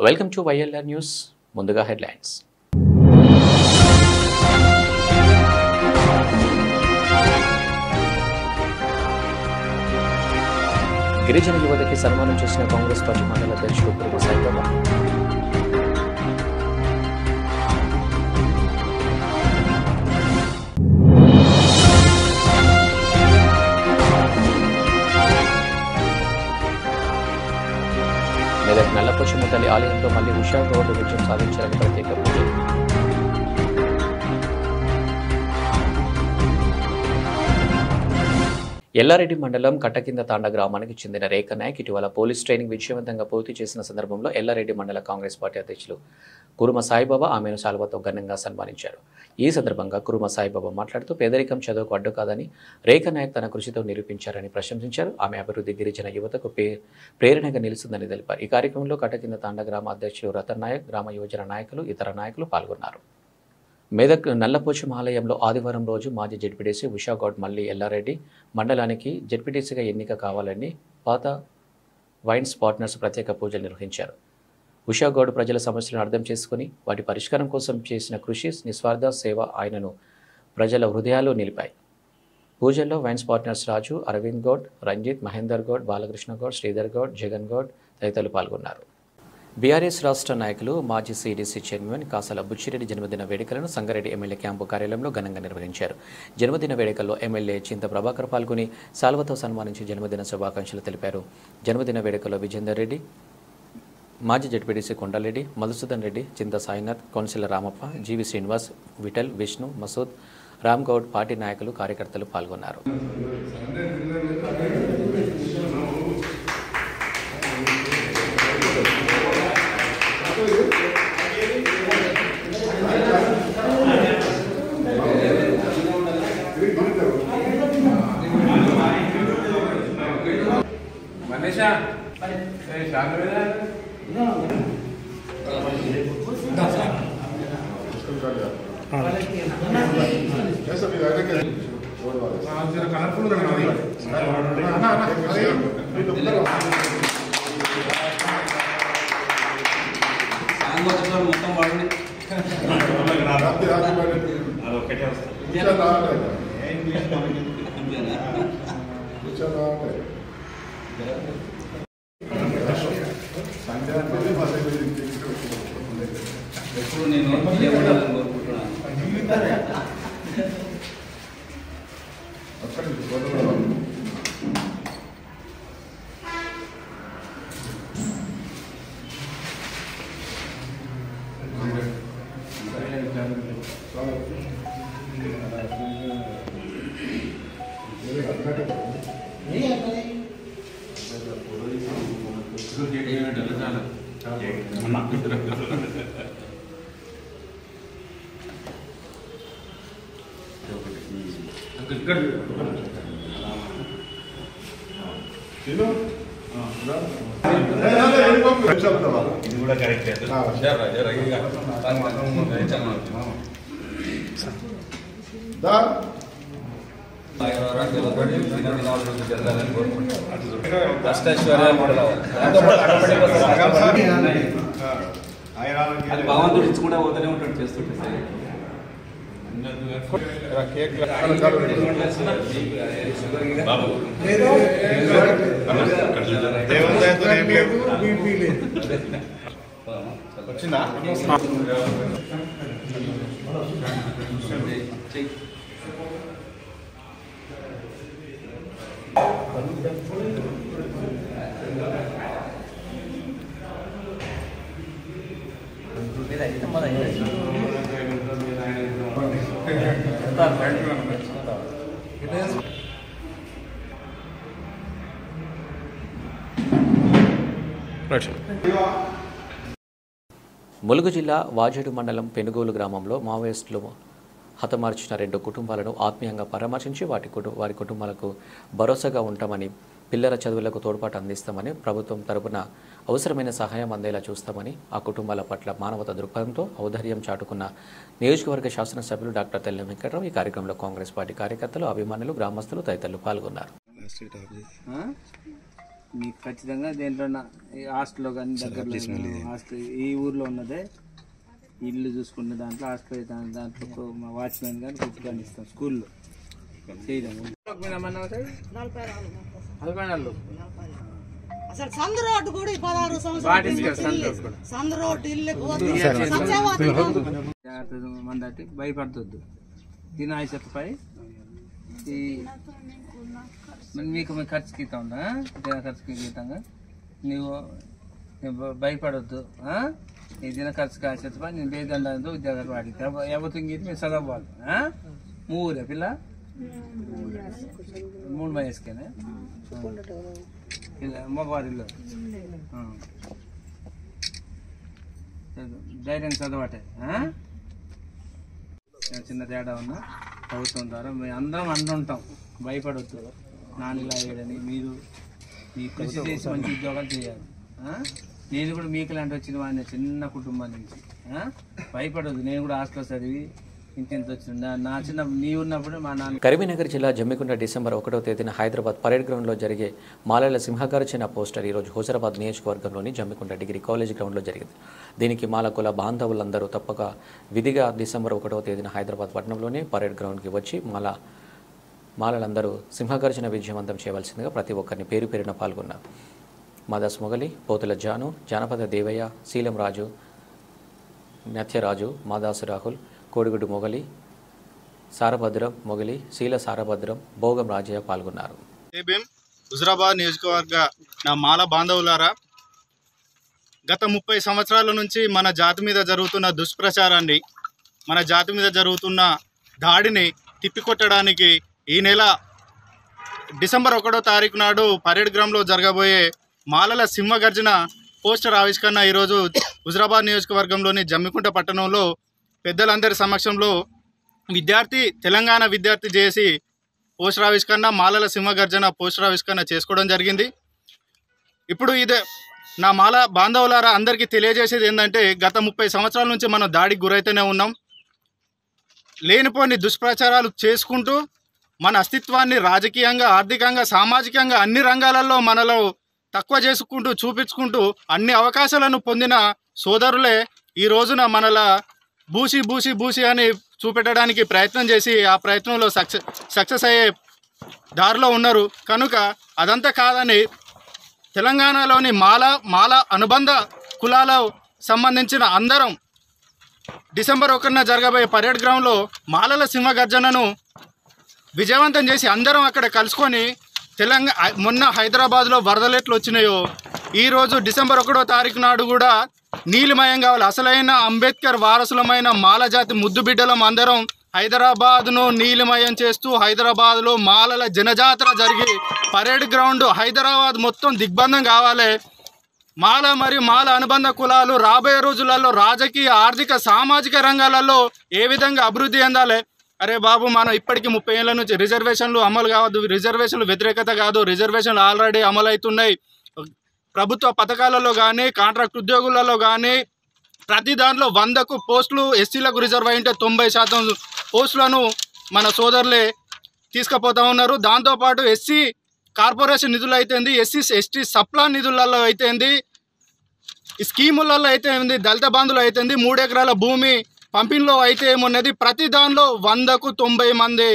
Welcome to YLR news. ముందుగా headlines. గిరిజన యువతకి సన్మానం చేసిన కాంగ్రెస్ పార్టీ మండల అధ్యక్షుడు కురుమ సాయిబాబా. మెదక్ నల్లపోచమ్మ తల్లి ఆలయంలో మళ్లీ ఉషా గౌడ్ విజయం సాధించాలని ప్రత్యేక పూజలు. ఎల్లారెడ్డి మండలం కట్టకింద తాండ గ్రామానికి చెందిన రేఖ నాయక్ ఇటీవల పోలీస్ ట్రైనింగ్ విజయవంతంగా పూర్తి చేసిన సందర్భంలో ఎల్లారెడ్డి మండల కాంగ్రెస్ పార్టీ అధ్యక్షులు కురుమ సాయిబాబా ఆమెను శాలువాతో ఘనంగా సన్మానించారు. ఈ సందర్భంగా కురుమ సాయిబాబా మాట్లాడుతూ పేదరికం చదువుకు అడ్డు కాదని రేఖ నాయక్ తన కృషితో నిరూపించారని ప్రశంసించారు. ఆమె అభివృద్ధి గిరిజన యువతకు ప్రేరణగా నిలుస్తుందని తెలిపారు. ఈ కార్యక్రమంలో కట్టకింద తాండ గ్రామ అధ్యక్షులు రతన్ నాయక్, గ్రామ యువజన నాయకులు, ఇతర నాయకులు పాల్గొన్నారు. మెదక్ నల్లపోచమ్మ ఆలయంలో ఆదివారం రోజు మాజీ జెడ్పీటీసీ ఉషా గౌడ్ మళ్లీ ఎల్లారెడ్డి మండలానికి జెడ్పీటీసీగా ఎన్నిక కావాలని పాత వైన్స్ పార్ట్నర్స్ ప్రత్యేక పూజలు నిర్వహించారు. ఉషా గౌడ్ ప్రజల సమస్యలను అర్థం చేసుకుని వాటి పరిష్కారం కోసం చేసిన కృషి, నిస్వార్థ సేవ ఆయనను ప్రజల హృదయాల్లో నిలిపాయి. పూజల్లో వైన్స్ పార్ట్నర్స్ రాజు, అరవింద్ గౌడ్, రంజిత్, మహేందర్ గౌడ్, బాలకృష్ణ గౌడ్, శ్రీధర్ గౌడ్, జగన్ గౌడ్ తదితరులు పాల్గొన్నారు. బీఆర్ఎస్ రాష్ట్ర నాయకులు మాజీ సీడీసీ చైర్మన్ కాసల బుచ్చిరెడ్డి జన్మదిన వేడుకలను సంగారెడ్డి ఎమ్మెల్యే క్యాంపు కార్యాలయంలో ఘనంగా నిర్వహించారు. జన్మదిన వేడుకల్లో ఎమ్మెల్యే చింత ప్రభాకర్ పాల్గొని శాల్వతో సన్మానించి జన్మదిన శుభాకాంక్షలు తెలిపారు. జన్మదిన వేడుకల్లో విజేందర్ రెడ్డి, మాజీ జడ్పీటీసీ కొండారెడ్డి, మధుసూదన్ రెడ్డి, చింత సాయినాథ్, కౌన్సిలర్ రామప్ప, జీవి శ్రీనివాస్, విఠల్, విష్ణు, మసూద్, రామ్ గౌడ్, పార్టీ నాయకులు, కార్యకర్తలు పాల్గొన్నారు. భగవంతుడు ఇచ్చుకుంటా పోతూనే ఉంటాడు, చేస్తుంటే వచ్చిందా ములుగు జిల్లా వాజేడు మండలం పెనుగోలు గ్రామంలో మావోయిస్టులు హతమార్చిన 2 కుటుంబాలను ఆత్మీయంగా పరామర్శించి వారి కుటుంబాలకు భరోసాగా ఉంటామని, పిల్లల చదువులకు తోడ్పాటు అందిస్తామని, ప్రభుత్వం తరపున అవసరమైన సహాయం అందేలా చూస్తామని, ఆ కుటుంబాల పట్ల మానవతా దృక్పథంతో ఔదార్యం చాటుకున్న నియోజకవర్గ శాసనసభ్యులు డాక్టర్ తెల్ల వెంకట్రావు ఈ కార్యక్రమంలో కాంగ్రెస్ పార్టీ కార్యకర్తలు, అభిమానులు, గ్రామస్తులు తదితరులు పాల్గొన్నారు. మీకు ఖచ్చితంగా దేంట్లో హాస్టల్లో కానీ దగ్గరలో హాస్టల్ ఈ ఊర్లో ఉన్నదే ఇల్లు చూసుకునే దాంట్లో హాస్టల్ దాంట్లో మా వాచ్మెన్ కానీ కుక్ కానీ ఇస్తాం స్కూల్లో చేయడం. అసలు సంద రోడ్డు కూడా 16 సంద రోడ్డు ఇల్లు మందటి భయపడుతుంది దీని ఆశపై ఈ మీకు ఖర్చుకి ఇస్తా ఉందా ఖర్చుకి ఇస్తాగా నువ్వు భయపడొద్దు ఈ దిన ఖర్చుకి ఆశపై నేను బేదండ ఉద్యోగాలు వాడితే ఎవరికి మీరు చదవాలి మూరే పిల్ల 3 వయసుకేనే మగవారిలో ధైర్యం చదవటే చిన్న తేడా ఉన్నా ప్రభుత్వం ద్వారా మేము అందరం అంటుంటాం భయపడొద్దు నానిలా వేయడని మీరు మీ కృషి చేసి మంచి ఉద్యోగాలు చేయాలి. నేను కూడా మీకు లాంటి వచ్చిన వాడిని చిన్న కుటుంబం నుంచి భయపడొద్దు. నేను కూడా హాస్టల్ చదివి ఇంకెంత వచ్చింది నా చిన్న నీ ఉన్నప్పుడు మా నాన్న. కరీంనగర్ జిల్లా జమ్మికుంట డిసెంబర్ 1వ తేదీన హైదరాబాద్ పరేడ్ గ్రౌండ్లో జరిగే మాలల సింహగర్జన పోస్టర్ ఈరోజు హుజరాబాద్ నియోజకవర్గంలోని జమ్మికుంట డిగ్రీ కాలేజ్ గ్రౌండ్లో జరిగింది. దీనికి మాల కుల బాంధవులందరూ తప్పక విధిగా డిసెంబర్ 1వ తేదీన హైదరాబాద్ పట్టణంలోని పరేడ్ గ్రౌండ్కి వచ్చి మాలలందరూ సింహగర్జన విజయవంతం చేయవలసిందిగా ప్రతి ఒక్కరిని పేరు పేరున పాల్గొన్నారు. మాదాస్ మొగలి, పోతుల జాను, జానపద దేవయ్య, శీలం రాజు, నత్యరాజు, మాదాసు రాహుల్, కోడిగుడ్డు మొగలి, సారభద్రం మొగలి, శీల సారభద్రం, భోగం రాజయ్య పాల్గొన్నారు. హుజరాబాద్ నియోజకవర్గ నా మాల బాంధవులారా, గత 30 సంవత్సరాల నుంచి మన జాతి మీద జరుగుతున్న దుష్ప్రచారాన్ని, మన జాతి మీద జరుగుతున్న దాడిని తిప్పికొట్టడానికి ఈ నెల డిసెంబర్ 1వ తారీఖు నాడు పరేడ్ గ్రౌండ్లో జరగబోయే మాలల సింహగర్జన పోస్టర్ ఆవిష్కరణ ఈరోజు హుజరాబాద్ నియోజకవర్గంలోని జమ్మికుంట పట్టణంలో పెద్దలందరి సమక్షంలో తెలంగాణ విద్యార్థి చేసి పోస్టర్ ఆవిష్కరణ, మాలల సింహగర్జన పోస్టర్ ఆవిష్కరణ చేసుకోవడం జరిగింది. ఇప్పుడు ఇదే నా మాల బాంధవులారా అందరికీ తెలియజేసేది ఏంటంటే, గత 30 సంవత్సరాల నుంచి మనం దాడికి గురైతేనే ఉన్నాం. లేనిపోని దుష్ప్రచారాలు చేసుకుంటూ మన అస్తిత్వాన్ని రాజకీయంగా, ఆర్థికంగా, సామాజికంగా అన్ని రంగాలలో మనలో తక్కువ చేసుకుంటూ చూపించుకుంటూ అన్ని అవకాశాలను పొందిన సోదరులే ఈ రోజున మనల బూసి అని చూపెట్టడానికి ప్రయత్నం చేసి ఆ ప్రయత్నంలో సక్సెస్ అయ్యే దారిలో ఉన్నారు. కనుక అదంతా కాదని తెలంగాణలోని మాల అనుబంధ కులాలకు సంబంధించిన అందరం డిసెంబర్ 1న జరగబోయే పరేడ్ గ్రౌండ్లో మాలల సింహగర్జనను విజయవంతం చేసి అందరం అక్కడ కలుసుకొని మొన్న హైదరాబాద్లో వరదలు ఎట్లు వచ్చినాయో ఈరోజు డిసెంబర్ 1వ తారీఖు నాడు కూడా నీలిమయం కావాలి. అసలైన అంబేద్కర్ వారసులమైన మాల జాతి ముద్దు బిడ్డలం అందరం హైదరాబాద్ను నీలిమయం చేస్తూ హైదరాబాద్లో మాలల జనజాతర జరిగి పరేడ్ గ్రౌండ్ హైదరాబాద్ మొత్తం దిగ్బంధం కావాలి. మాల మరియు మాల అనుబంధ కులాలు రాబోయే రోజులలో రాజకీయ, ఆర్థిక, సామాజిక రంగాలలో ఏ విధంగా అభివృద్ధి చెందాలి. అరే బాబు, మనం ఇప్పటికీ 30 ఏళ్ళ నుంచి రిజర్వేషన్లు అమలు కావద్దు, రిజర్వేషన్లు వ్యతిరేకత కాదు, రిజర్వేషన్లు ఆల్రెడీ అమలు అవుతున్నాయి. ప్రభుత్వ పథకాలలో కానీ, కాంట్రాక్ట్ ఉద్యోగులలో కానీ ప్రతి దాంట్లో 100కు పోస్టులు ఎస్సీలకు రిజర్వ్ అయింటే 90% పోస్టులను మన సోదరులే తీసుకుపోతూ ఉన్నారు. దాంతోపాటు ఎస్సీ కార్పొరేషన్ నిధులు అయితేంది, ఎస్సీ సప్లా నిధులలో అయితేంది, ఈ స్కీములలో అయితే ఏంది, దళిత బంధువులు అయితేంది, 3 ఎకరాల భూమి పంపిణీలో అయితే ఏమున్నది, ప్రతి దానిలో 100కు 90 మంది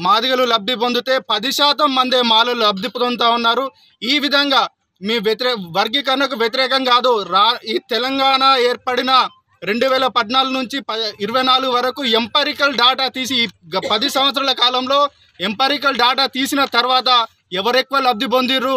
మాదిగలు లబ్ధి పొందితే 10% మందే మాలలు లబ్ధి పొందుతూ ఉన్నారు. ఈ విధంగా మీ వర్గీకరణకు వ్యతిరేకం కాదు. ఈ తెలంగాణ ఏర్పడిన 2014 నుంచి 24 వరకు ఎంపరికల్ డాటా తీసి 10 సంవత్సరాల కాలంలో ఎంపరికల్ డాటా తీసిన తర్వాత ఎవరెక్కువ లబ్ధి పొందిర్రు,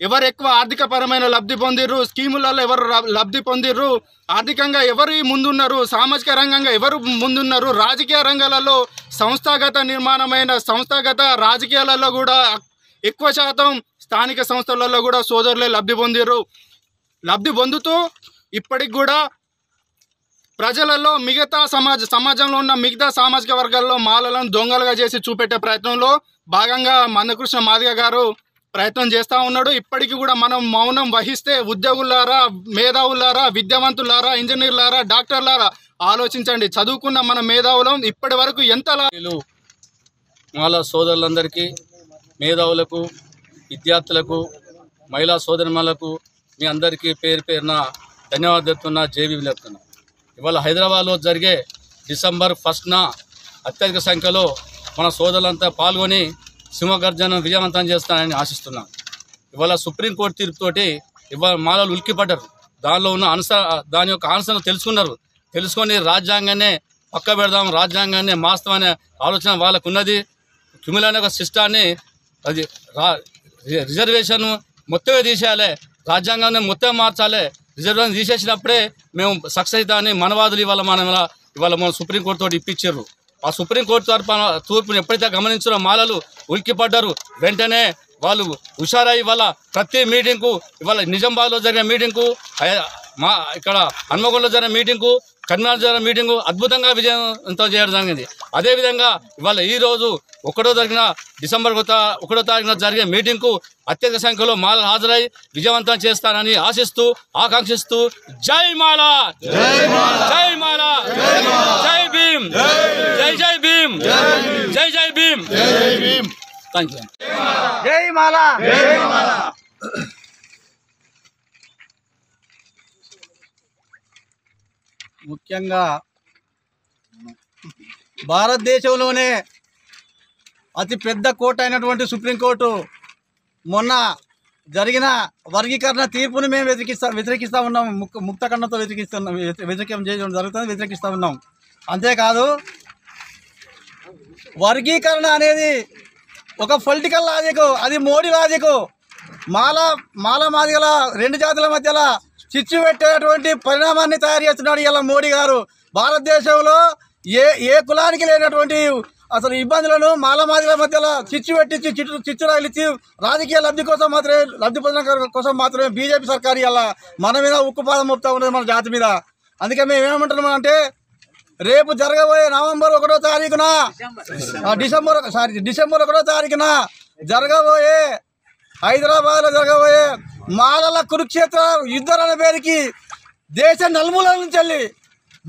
ఎవరెక్కువ ఆర్థిక పరమైన లబ్ధి పొందిర్రు, స్కీములలో ఎవరు లబ్ధి పొందిర్రు, ఆర్థికంగా ఎవరు ముందున్నారు, సామాజిక రంగంగా ఎవరు ముందున్నారు, రాజకీయ రంగాలలో సంస్థాగత రాజకీయాలలో కూడా ఎక్కువ శాతం స్థానిక సంస్థలలో కూడా సోదరులే లబ్ధి పొందిర్రు. లబ్ధి పొందుతూ ఇప్పటికి కూడా ప్రజలలో సమాజంలో ఉన్న మిగతా సామాజిక వర్గాల్లో మాలలను దొంగలుగా చేసి చూపెట్టే ప్రయత్నంలో భాగంగా మందకృష్ణ మాదిగ గారు ప్రయత్నం చేస్తూ ఉన్నాడు. ఇప్పటికీ కూడా మనం మౌనం వహిస్తే ఉద్యోగులారా, మేధావులారా, విద్యావంతులారా, ఇంజనీర్లారా, డాక్టర్లారా ఆలోచించండి. చదువుకున్న మన మేధావులం ఇప్పటి వరకు ఎంతలా మాల సోదరులందరికీ, మేధావులకు, విద్యార్థులకు మహిళా సోదరిమణులకు మీ అందరికీ పేరు పేరున ధన్యవాదాలు చెప్తున్నా, జేబీలు చెప్తున్నా. ఇవాళ హైదరాబాద్లో జరిగే డిసెంబర్ 1న అత్యధిక సంఖ్యలో మన సోదరులంతా పాల్గొని సింహగర్జన విజయవంతం చేస్తానని ఆశిస్తున్నాను. ఇవాళ సుప్రీంకోర్టు తీర్పుతోటి ఇవాళ మాలలు ఉలిక్కిపడ్డారు. దానిలో ఉన్న దాని యొక్క ఆన్సర్ను తెలుసుకొని రాజ్యాంగాన్నే పక్క పెడదాం, రాజ్యాంగాన్నే మాస్తాం అనే ఆలోచన వాళ్ళకు ఉన్నది. క్రిమినల్ ఒక సిస్టాన్ని అది రిజర్వేషన్ మొత్తమే తీసేయాలి, రాజ్యాంగాన్ని మొత్తం మార్చాలి. రిజర్వేషన్ తీసేసినప్పుడే మేము సక్సెస్ అవుతామని మనవాదులు ఇవాళ మన సుప్రీంకోర్టు తోటి ఇప్పించారు. ఆ సుప్రీంకోర్టు తూర్పును ఎప్పుడైతే గమనించారో మాలలు ఉలిక్కిపడ్డారు. వెంటనే వాళ్ళు హుషారై ఇవాళ ప్రతి మీటింగ్కు, ఇవాళ నిజామాబాద్లో జరిగిన మీటింగ్కు, ఇక్కడ హన్మకొండలో జరిగిన మీటింగ్కు, కర్నాటక జరిగిన మీటింగు అద్భుతంగా విజయవంతం చేయడం జరిగింది. అదేవిధంగా ఇవాళ ఈరోజు డిసెంబర్ 1వ తారీఖున జరిగే మీటింగ్కు అత్యధిక సంఖ్యలో మాలలు హాజరై విజయవంతం చేస్తానని ఆశిస్తూ ఆకాంక్షిస్తూ జై మాల, జై మాల, జై భీమ్, జై భీమ్, జై భీమ్. Thank you. జై మాల. ముఖ్యంగా భారతదేశంలోనే అతి పెద్ద కోర్టు అయినటువంటి సుప్రీంకోర్టు మొన్న జరిగిన వర్గీకరణ తీర్పుని మేము వ్యతిరేకిస్తూ ఉన్నాం. ముక్తఖండంతో వ్యతిరేకం చేయడం జరుగుతుంది, వ్యతిరేకిస్తూ ఉన్నాం. అంతేకాదు వర్గీకరణ అనేది ఒక పొలిటికల్ లాజిక్, అది మోడీ లాజిక్. మాదిగల రెండు జాతుల మధ్యలో చిచ్చు పెట్టేటువంటి పరిణామాన్ని తయారు చేస్తున్నాడు ఇలా మోడీ గారు. భారతదేశంలో ఏ కులానికి లేనటువంటి అసలు ఇబ్బందులను మాదిగల మధ్యలో చిచ్చు పెట్టించి చిచ్చు రాలిచ్చి రాజకీయ లబ్ధి పొందడం కోసం మాత్రమే బీజేపీ సర్కారు ఇలా మన మీద ఉక్కుపాదం మోపుతా ఉన్నది, మన జాతి మీద. అందుకే మేము ఏమంటున్నాం అంటే రేపు జరగబోయే నవంబర్ 1వ తారీఖున డిసెంబర్ 1వ తారీఖున జరగబోయే హైదరాబాద్లో జరగబోయే మాలల కురుక్షేత్ర యుద్ధాల పేరుకి దేశ నలుమూలల నుంచి వెళ్ళి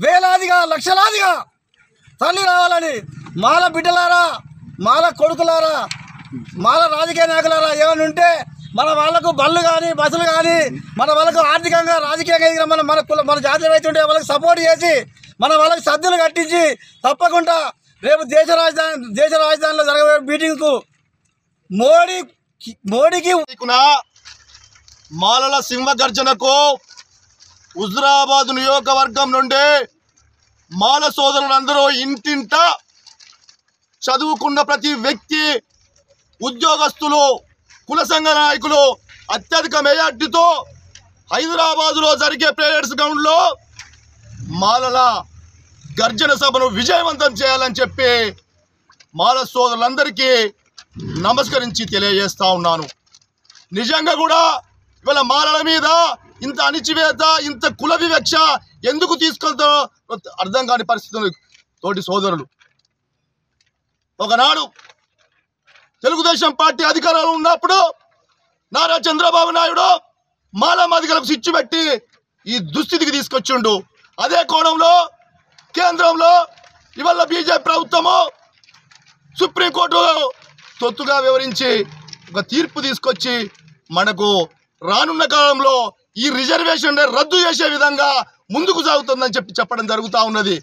వేలాదిగా లక్షలాదిగా తల్లి రావాలని మాల బిడ్డలారా, మాల కొడుకులారా, మాల రాజకీయ నాయకులారా ఏమైనా ఉంటే మన వాళ్ళకు బళ్ళు కానీ బస్సులు కానీ మన వాళ్ళకు ఆర్థికంగా రాజకీయంగా ఎదిగిన మన జాతీయ రైతు ఉంటే వాళ్ళకి సపోర్ట్ చేసి మన వాళ్ళకి సద్దులు కట్టించి తప్పకుండా రేపు దేశ రాజధానిలో జరగబోయే మీటింగ్కు మోడీకి మాలల సింహగర్జనకు హుజురాబాద్ నియోజకవర్గం నుండి మాల సోదరులందరూ ఇంటింట చదువుకున్న ప్రతి వ్యక్తి, ఉద్యోగస్తులు, కుల సంఘ నాయకులు అత్యధిక మెజార్టీతో హైదరాబాదులో జరిగే ప్లేయర్స్ గ్రౌండ్లో మాలల గర్జన సభను విజయవంతం చేయాలని చెప్పి మాల సోదరులందరికీ నమస్కరించి తెలియజేస్తా ఉన్నాను. నిజంగా కూడా ఇవాళ మాలల మీద ఇంత అణిచివేత, ఇంత కుల వివక్ష ఎందుకు తీసుకెళ్తా అర్థం కాని పరిస్థితులు తోటి సోదరులు. ఒకనాడు తెలుగుదేశం పార్టీ అధికారంలో ఉన్నప్పుడు నారా చంద్రబాబు నాయుడు మాదిగలకు సిచ్చు పెట్టి ఈ దుస్థితికి తీసుకొచ్చిండు. అదే కోణంలో కేంద్రంలో ఇవాళ బీజేపీ ప్రభుత్వము సుప్రీంకోర్టు తొత్తుగా వివరించి ఒక తీర్పు తీసుకొచ్చి మనకు రానున్న కాలంలో ఈ రిజర్వేషన్ రద్దు చేసే విధంగా ముందుకు సాగుతుందని చెప్పడం జరుగుతూ ఉన్నది.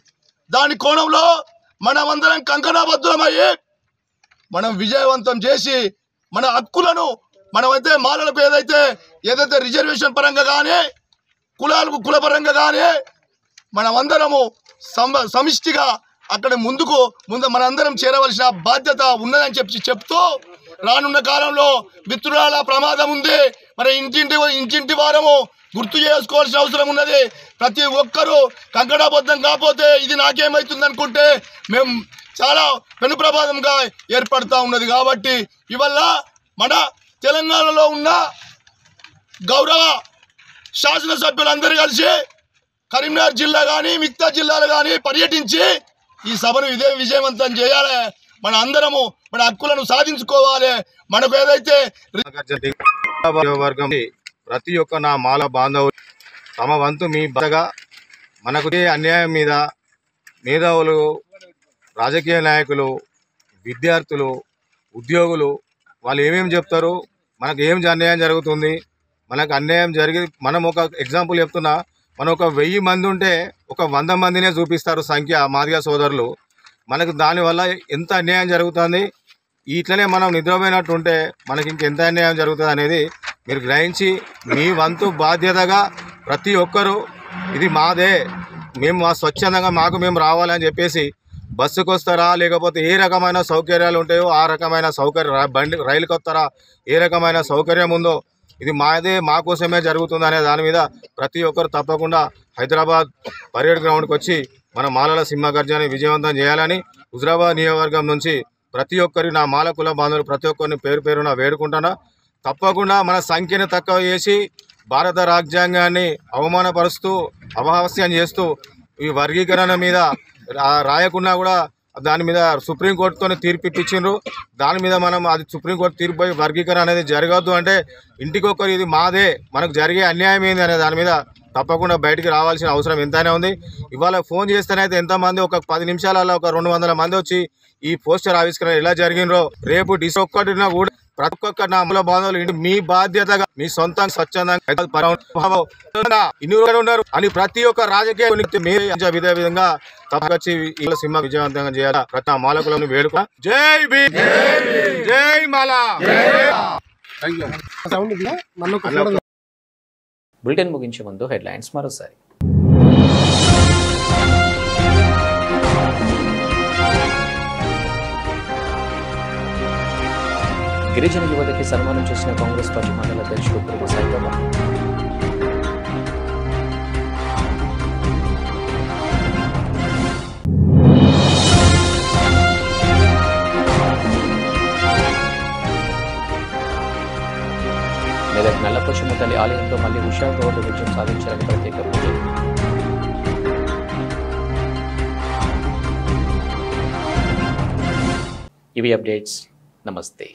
దాని కోణంలో మనమందరం కంకణబద్ధమయ్యి మనం విజయవంతం చేసి మన హక్కులను మనమైతే మాలలకు ఏదైతే రిజర్వేషన్ పరంగా కానీ కుల పరంగా కానీ మనమందరము సమిష్టిగా అక్కడ ముందు మనందరం చేరవలసిన బాధ్యత ఉన్నదని చెప్తూ రానున్న కాలంలో మిత్రుల ప్రమాదం ఉంది. మరి ఇంటింటి వారము గుర్తు చేసుకోవాల్సిన అవసరం ఉన్నది. ప్రతి ఒక్కరూ కంకణబద్ధం కాకపోతే ఇది నాకేమవుతుంది అనుకుంటే మేము చాలా పెను ప్రమాదంగా ఏర్పడుతూ ఉన్నది. కాబట్టి ఇవల్ల మన తెలంగాణలో ఉన్న గౌరవ శాసనసభ్యులందరూ కలిసి కరీంనగర్ జిల్లా కానీ మిగతా జిల్లాలు కానీ పర్యటించి ఈ సభను ఇదే విజయవంతం చేయాలి. మన అందరము మన హక్కులను సాధించుకోవాలి. మనకు ఏదైతే ప్రతి ఒక్క నా మాల బాంధవులు తమ వంతు మీ బాధగా మనకు అన్యాయం మీద మేధావులు, రాజకీయ నాయకులు, విద్యార్థులు, ఉద్యోగులు వాళ్ళు ఏమేమి చెప్తారు మనకు ఏం అన్యాయం జరుగుతుంది, మనకు అన్యాయం జరిగి మనం ఒక ఎగ్జాంపుల్ చెప్తున్నా, మనం ఒక 1000 మంది ఉంటే ఒక 100 మందినే చూపిస్తారు సంఖ్య మాదిగ సోదరులు. మనకు దానివల్ల ఎంత అన్యాయం జరుగుతుంది, ఇట్లనే మనం నిద్రపోయినట్టు ఉంటే మనకి ఇంకెంత అన్యాయం జరుగుతుంది అనేది మీరు గ్రహించి మీ వంతు బాధ్యతగా ప్రతి ఒక్కరూ ఇది మాదే, మేము మా స్వచ్ఛందంగా మాకు మేము రావాలని చెప్పేసి బస్సుకు వస్తారా, లేకపోతే ఏ రకమైన సౌకర్యాలు ఉంటాయో ఆ రకమైన బండి రైలుకి వస్తారా, ఏ రకమైన సౌకర్యం ఉందో ఇది మాదే, మా కోసమే జరుగుతుంది అనే దాని మీద ప్రతి ఒక్కరు తప్పకుండా హైదరాబాద్ పరేడ్ గ్రౌండ్కి వచ్చి మన మాలల సింహగర్జనని విజయవంతం చేయాలని హుజురాబాద్ నియోజకవర్గం నుంచి ప్రతి ఒక్కరి నా మాల కుల బాంధవులు ప్రతి ఒక్కరిని పేరు పేరున వేడుకుంటున్నా. తప్పకుండా మన సంఖ్యను తక్కువ చేసి భారత రాజ్యాంగాన్ని అవమానపరుస్తూ అపహాస్యం చేస్తూ ఈ వర్గీకరణ మీద రాయకున్నా కూడా దాని మీద సుప్రీంకోర్టుతో తీర్పు ఇప్పించిండ్రు. దాని మీద మనం అది సుప్రీంకోర్టు తీర్పు వర్గీకరణ అనేది జరగద్దు అంటే ఇంటికొకరు ఇది మాదే, మనకు జరిగే అన్యాయం ఏంది అనే దాని మీద తప్పకుండా బయటికి రావాల్సిన అవసరం ఎంతైనా ఉంది. ఇవాళ ఫోన్ చేస్తేనైతే ఎంతమంది ఒక 10 నిమిషాలలో ఒక 200 మంది వచ్చి ఈ పోస్టర్ ఆవిష్కరణ ఎలా జరిగినో రేపు ఒక్కటినా కూడా ప్రతి ఒక్క నా అమల బాంధవులు ఇంటి మీ బాధ్యతగా మీ సొంత స్వచ్ఛందంగా ఉన్నారు అని ప్రతి ఒక్క రాజకీయ విధే విధంగా తప్పకొచ్చి సింహ విజయవంతంగా చేయాలి. ప్రతి మాలకులను వేడుక. జై భీమ్, జై మాలా. బులెటిన్ ముగించే ముందు హెడ్లైన్స్ మరోసారి. గిరిజన యువతకి సన్మానం చేసిన కాంగ్రెస్ పార్టీ మండల అధ్యక్షుడు కురుమ సాయిబాబా. మెదక్ నల్లపోచమ్మ తల్లి ఆలయంలో మళ్లీ ఉషా గౌడ్ విజయం సాధించాలని ప్రత్యేక పూజలు. ఇవి అప్డేట్స్. నమస్తే.